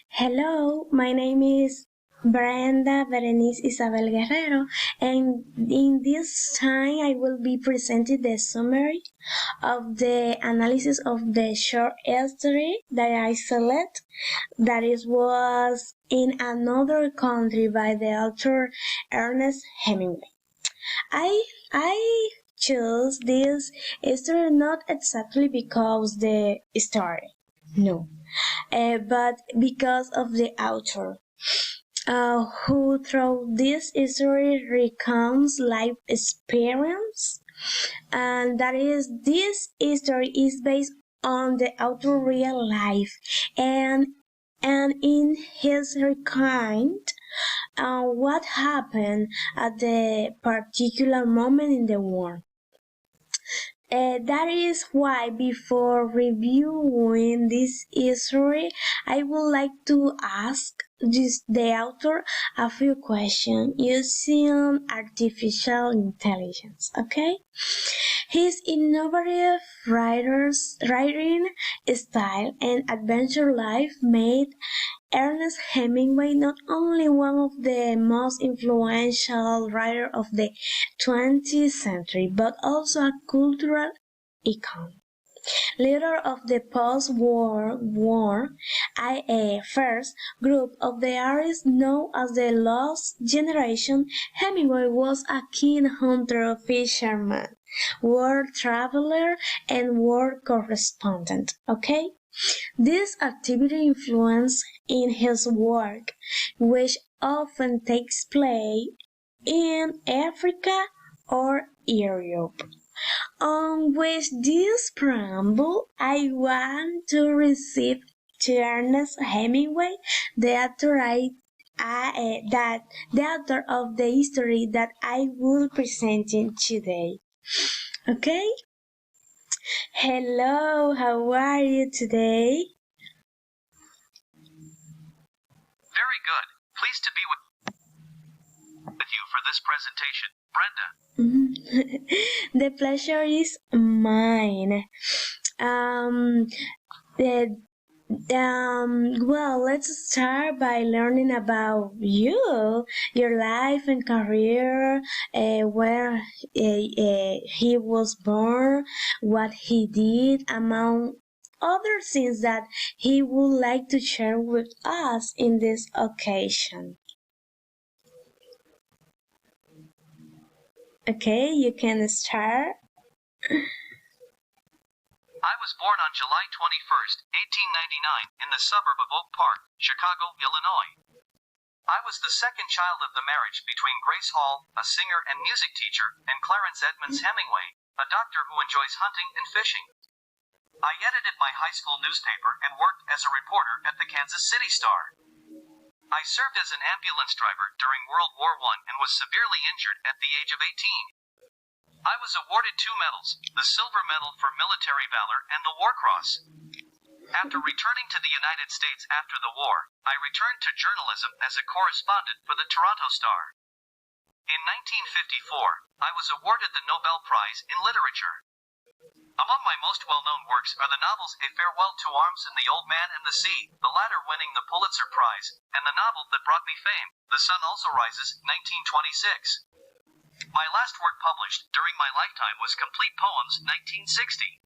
Hello, my name is Brenda Berenice Isabel Guerrero, and in this time I will be presenting the summary of the analysis of the short story that I select that is was in another country by the author Ernest Hemingway. I chose this story not exactly because the story, no, but because of the author, who through this story recounts life experience, and that is this story is based on the author real life, and in his recount what happened at the particular moment in the war. That is why, before reviewing this history, I would like to ask the author a few questions using artificial intelligence. Okay, his innovative writing style and adventure life made Ernest Hemingway not only one of the most influential writers of the 20th century, but also a cultural icon. Leader of the post-war first group of the artists known as the Lost Generation, Hemingway was a keen hunter, fisherman, world traveler, and war correspondent. Okay? This activity influenced in his work, which often takes place in Africa or Europe. On which this preamble, I want to receive to Ernest Hemingway, the author that the author of the history that I will presenting today. Okay? Hello, how are you today? Very good. Pleased to be with you for this presentation, Brenda. The pleasure is mine. Um, the, well, let's start by learning about you, your life and career, where he was born, what he did, among other things that he would like to share with us in this occasion. Okay, you can start. I was born on July 21st, 1899, in the suburb of Oak Park, Chicago, Illinois. I was the second child of the marriage between Grace Hall, a singer and music teacher, and Clarence Edmonds Hemingway, a doctor who enjoys hunting and fishing. I edited my high school newspaper and worked as a reporter at the Kansas City Star. I served as an ambulance driver during World War I and was severely injured at the age of 18. I was awarded 2 medals, the Silver Medal for Military Valor and the War Cross. After returning to the United States after the war, I returned to journalism as a correspondent for the Toronto Star. In 1954, I was awarded the Nobel Prize in Literature. Among my most well-known works are the novels A Farewell to Arms and The Old Man and the Sea, the latter winning the Pulitzer Prize, and the novel that brought me fame, The Sun Also Rises, 1926. My last work published during my lifetime was Complete Poems, 1960.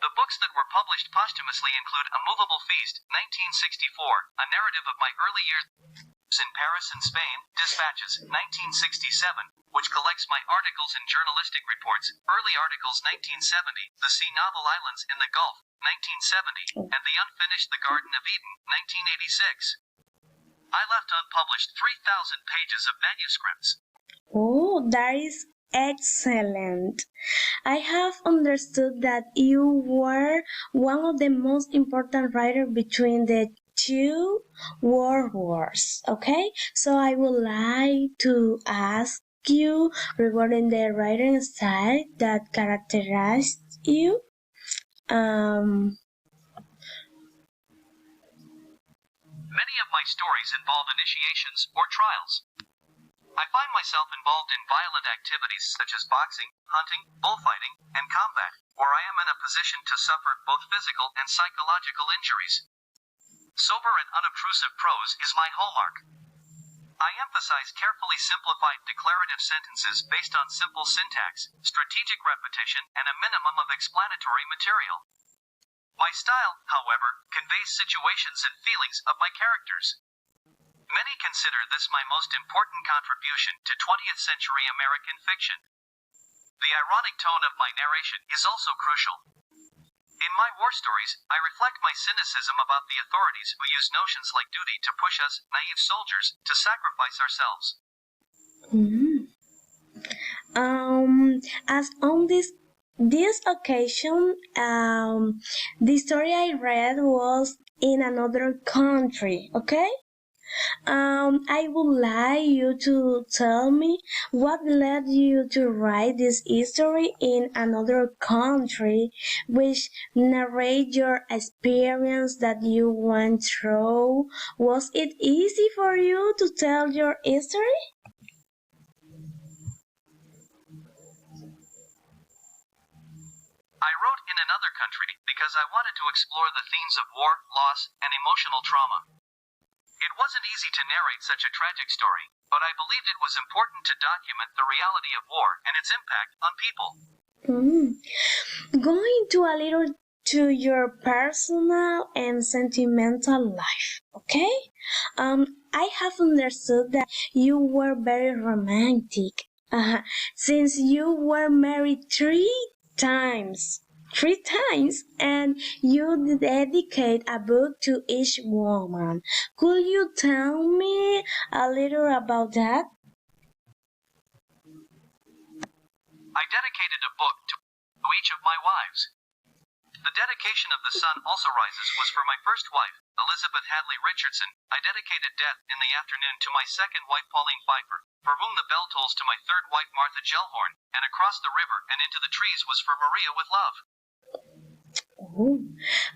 The books that were published posthumously include A Movable Feast, 1964, a narrative of my early years in Paris and Spain, Dispatches, 1967, which collects my articles and journalistic reports, early articles 1970, The Sea Novel Islands in the Gulf, 1970, and The Unfinished The Garden of Eden, 1986. I left unpublished 3,000 pages of manuscripts. Oh, that is excellent. I have understood that you were one of the most important writers between the two world wars. Okay, so I would like to ask you regarding the writing style that characterized you. Many of my stories involve initiations or trials. I find myself involved in violent activities such as boxing, hunting, bullfighting, and combat, where I am in a position to suffer both physical and psychological injuries. Sober and unobtrusive prose is my hallmark. I emphasize carefully simplified declarative sentences based on simple syntax, strategic repetition, and a minimum of explanatory material. My style, however, conveys situations and feelings of my characters. Many consider this my most important contribution to 20th century American fiction. The ironic tone of my narration is also crucial. In my war stories, I reflect my cynicism about the authorities who use notions like duty to push us, naive soldiers, to sacrifice ourselves. Mhm. As on this occasion, the story I read was in another country. Okay. I would like you to tell me what led you to write this history in another country, which narrate your experience that you went through. Was it easy for you to tell your history? I wrote in another country because I wanted to explore the themes of war, loss, and emotional trauma. It wasn't easy to narrate such a tragic story, but I believed it was important to document the reality of war and its impact on people. Going to a little to your personal and sentimental life, okay? I have understood that you were very romantic, since you were married times. 3 times, and you dedicate a book to each woman. Could you tell me a little about that? I dedicated a book to each of my wives. The dedication of the Sun Also Rises was for my first wife, Elizabeth Hadley Richardson. I dedicated Death in the Afternoon to my second wife, Pauline Pfeiffer, for whom the bell tolls to my third wife, Martha Gellhorn, and Across the River and Into the Trees was for Maria with Love. Oh,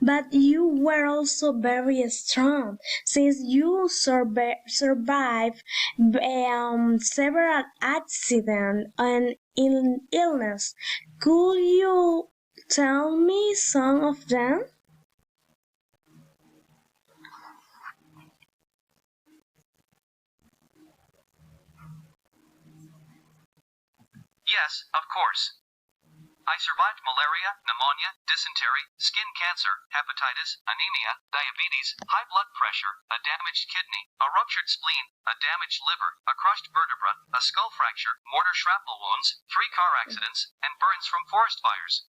but you were also very strong since you survived several accidents and illness. Could you tell me some of them? Yes, of course. I survived malaria, pneumonia, dysentery, skin cancer, hepatitis, anemia, diabetes, high blood pressure, a damaged kidney, a ruptured spleen, a damaged liver, a crushed vertebra, a skull fracture, mortar shrapnel wounds, 3 car accidents, and burns from forest fires.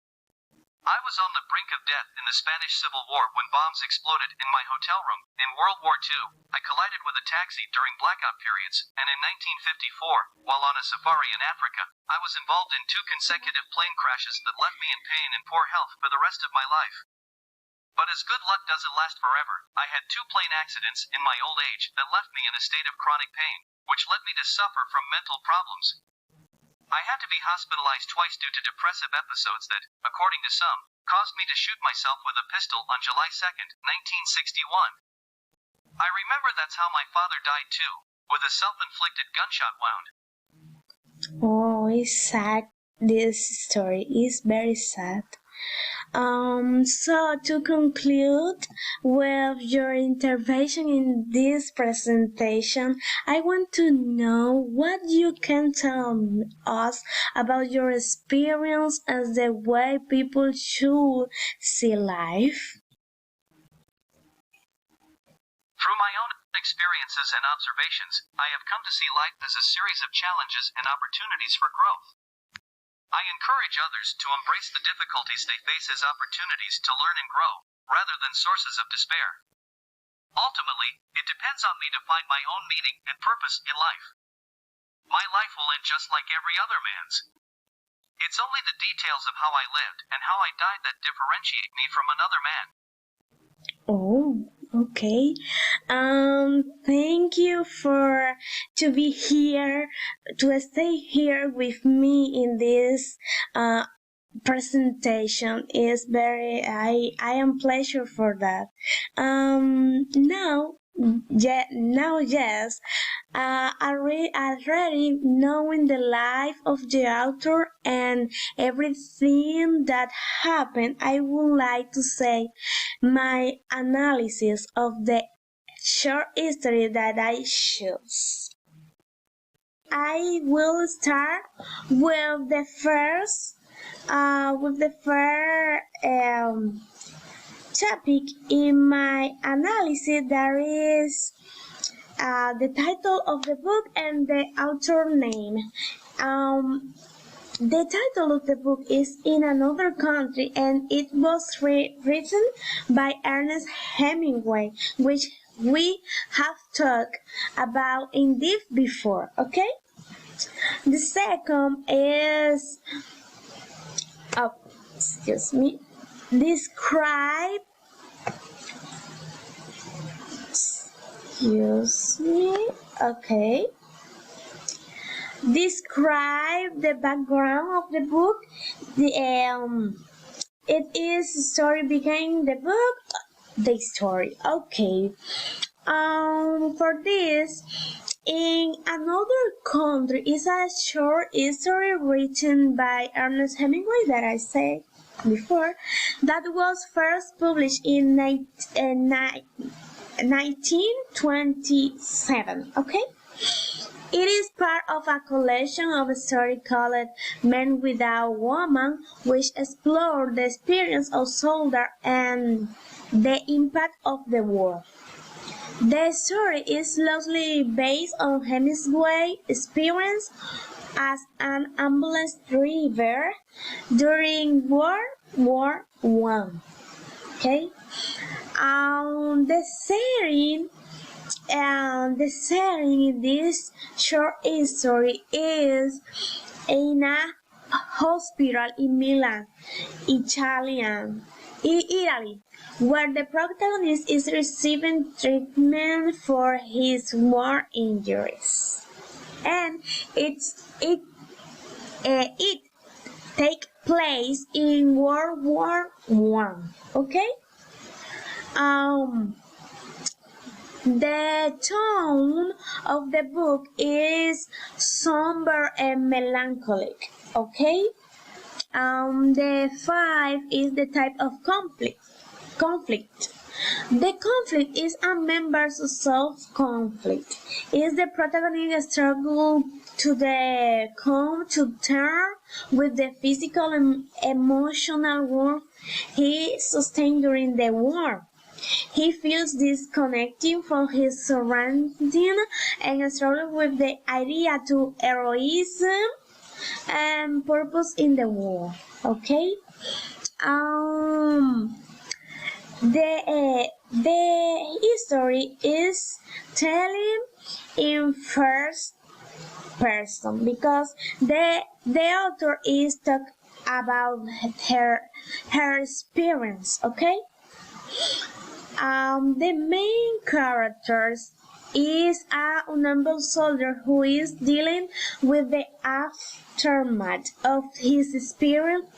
I was on the brink of death in the Spanish Civil War when bombs exploded in my hotel room. In World War II, I collided with a taxi during blackout periods, and in 1954, while on a safari in Africa, I was involved in 2 consecutive plane crashes that left me in pain and poor health for the rest of my life. But as good luck doesn't last forever, I had 2 plane accidents in my old age that left me in a state of chronic pain, which led me to suffer from mental problems. I had to be hospitalized twice due to depressive episodes that, according to some, caused me to shoot myself with a pistol on July 2nd, 1961. I remember that's how my father died too, with a self-inflicted gunshot wound. Oh, it's sad. This story is very sad. So to conclude with your intervention in this presentation, I want to know what you can tell us about your experience as the way people should see life. Through my own experiences and observations, I have come to see life as a series of challenges and opportunities for growth. I encourage others to embrace the difficulties they face as opportunities to learn and grow, rather than sources of despair. Ultimately, it depends on me to find my own meaning and purpose in life. My life will end just like every other man's. It's only the details of how I lived and how I died that differentiate me from another man. Oh, okay. Thank you for to be here, to stay here with me in this presentation. Is very I am pleasure for that. Now, yes, already knowing the life of the author and everything that happened, I would like to say my analysis of the short history that I chose. I will start with the first topic in my analysis. That is the title of the book and the author name. The title of the book is In Another Country, and it was written by Ernest Hemingway, which we have talked about in depth before, okay? The second is, oh, excuse me, describe, excuse me, okay. Describe the background of the book. It is the story behind the book. The story. Okay. For this, In Another Country is a short story written by Ernest Hemingway that I said before, that was first published in 1927. Okay. It is part of a collection of stories called Men Without Woman, which explore the experience of soldiers and the impact of the war. The story is loosely based on Hemingway's experience as an ambulance driver during World War I. Okay, the setting in this short story is in a hospital in Milan, Italy, where the protagonist is receiving treatment for his war injuries, and it takes place in World War I. Okay. The tone of the book is somber and melancholic. Okay. The 5 is the type of conflict. The conflict is a man versus self conflict. Is the protagonist struggle to come to terms with the physical and emotional warmth he sustained during the war. He feels disconnected from his surroundings and struggles with the idea to heroism and purpose in the war. Okay. The history is telling in first person because the author is talking about her experience. Okay. The main characters is a unable soldier who is dealing with the aftermath of his experience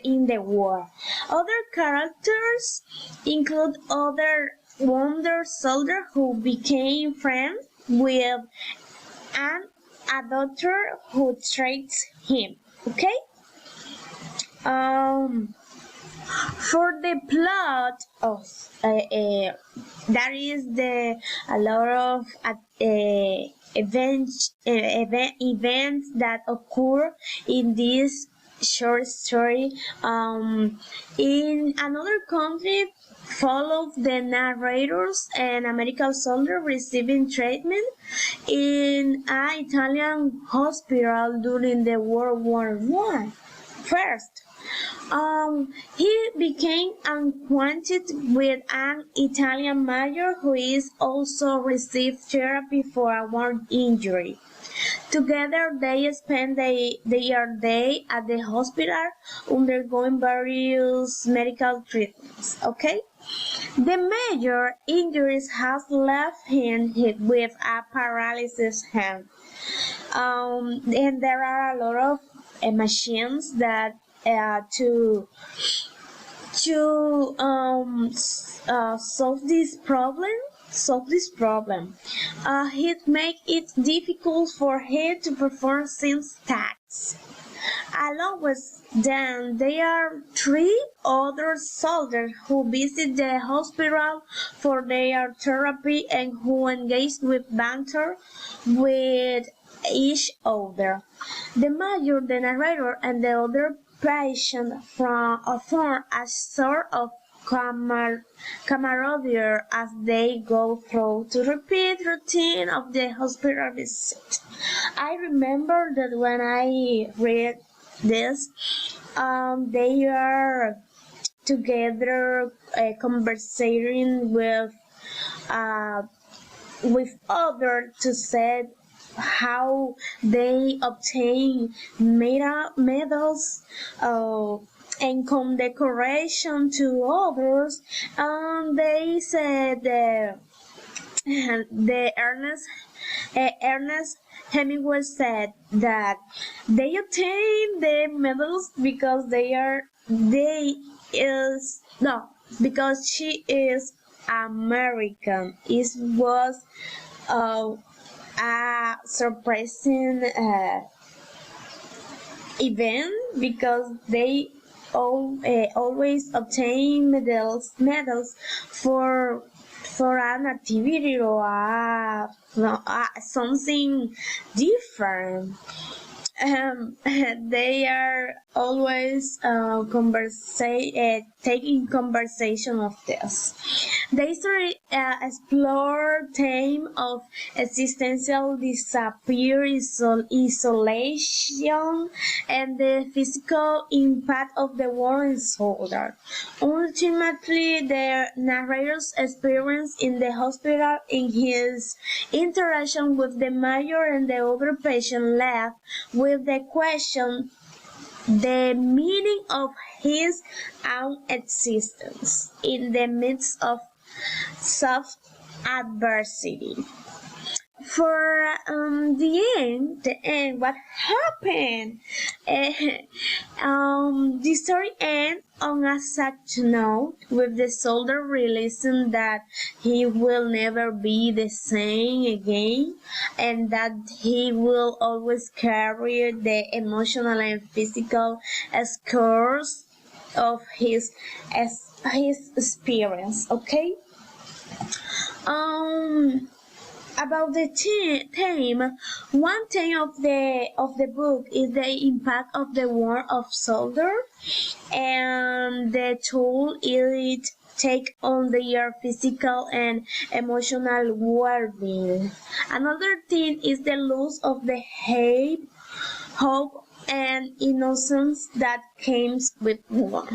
in the war. Other characters include other wounded soldier who became friends with a doctor who treats him. Okay. For the plot of there is a lot of events that occur in this short story. In Another Country follows the narrators and American soldier receiving treatment in an Italian hospital during the World War I. First, he became acquainted with an Italian major who is also received therapy for a war injury. Together, they spend their day at the hospital undergoing various medical treatments. Okay? The major injuries have left him with a paralysis hand. And there are a lot of machines that to solve this problem. solve this problem. It makes it difficult for her to perform scenes tasks. Along with them, there are three other soldiers who visit the hospital for their therapy and who engage with banter with each other. The major, the narrator, and the other patient form a sort of camaraderie as they go through the repeat routine of the hospital visit. I remember that when I read this, they are together conversing uh, with others to say how they obtain medals and condecoration to others. And they said the Ernest Hemingway said that they obtain the medals because they is no because she is American. It was a surprising event because they always obtain medals for an activity or something different. They are always taking conversation of this. They explore theme of existential isolation and the physical impact of the war in soldier. Ultimately, the narrator's experience in the hospital in his interaction with the major and the other patient left with the question the meaning of his own existence in the midst of such adversity. For the end, what happened? The story ends on a sad note with the soldier realizing that he will never be the same again and that he will always carry the emotional and physical scars of his experience. Okay. About the theme, one theme of the book is the impact of the war of soldier and the toll it take on their physical and emotional well-being. Another thing is the loss of the hope and innocence that comes with war.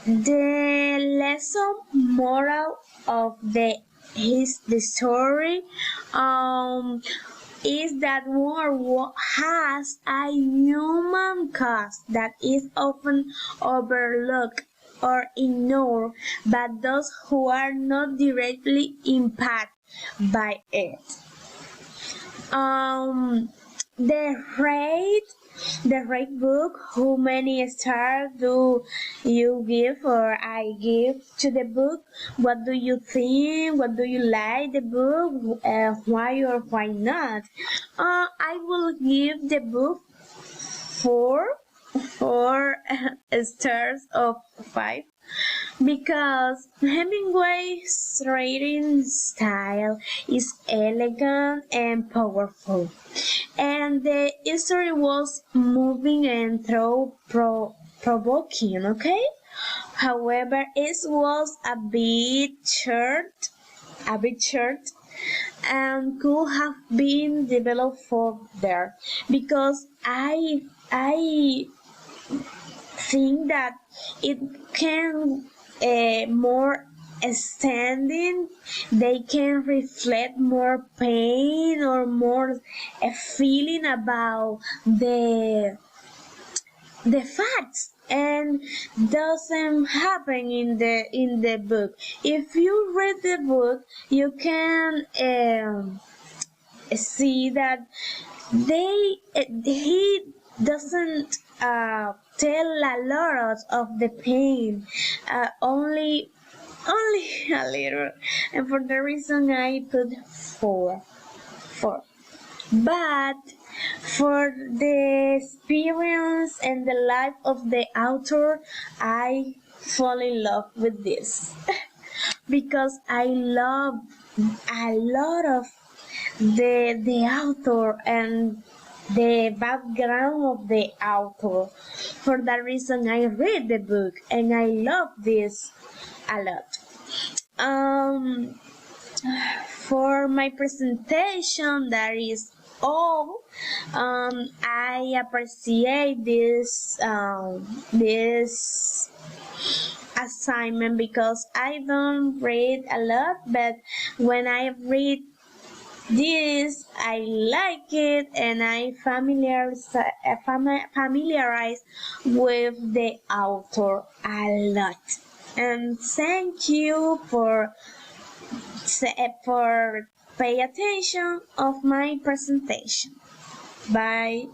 The lesson moral of the story is that war has a human cost that is often overlooked or ignored by those who are not directly impacted by it. The rate book, how many stars do you give or I give to the book? What do you think? What do you like the book? Why or why not? I will give the book four stars of 5 because Hemingway's writing style is elegant and powerful, and the story was moving and thought-provoking. Okay, however, it was a bit short, and could have been developed further because I think that it can more standing, they can reflect more pain or more a feeling about the facts, and doesn't happen in the book. If you read the book, you can see that he doesn't tell a lot of the pain, only only a little, and for the reason I put four. But for the experience and the life of the author, I fall in love with this because I love a lot of the author and the background of the author. For that reason, I read the book and I love this a lot. Um, for my presentation, that is all. I appreciate this assignment because I don't read a lot, but when I read this, I like it and I familiarize with the author a lot. And thank you for pay attention of my presentation. Bye.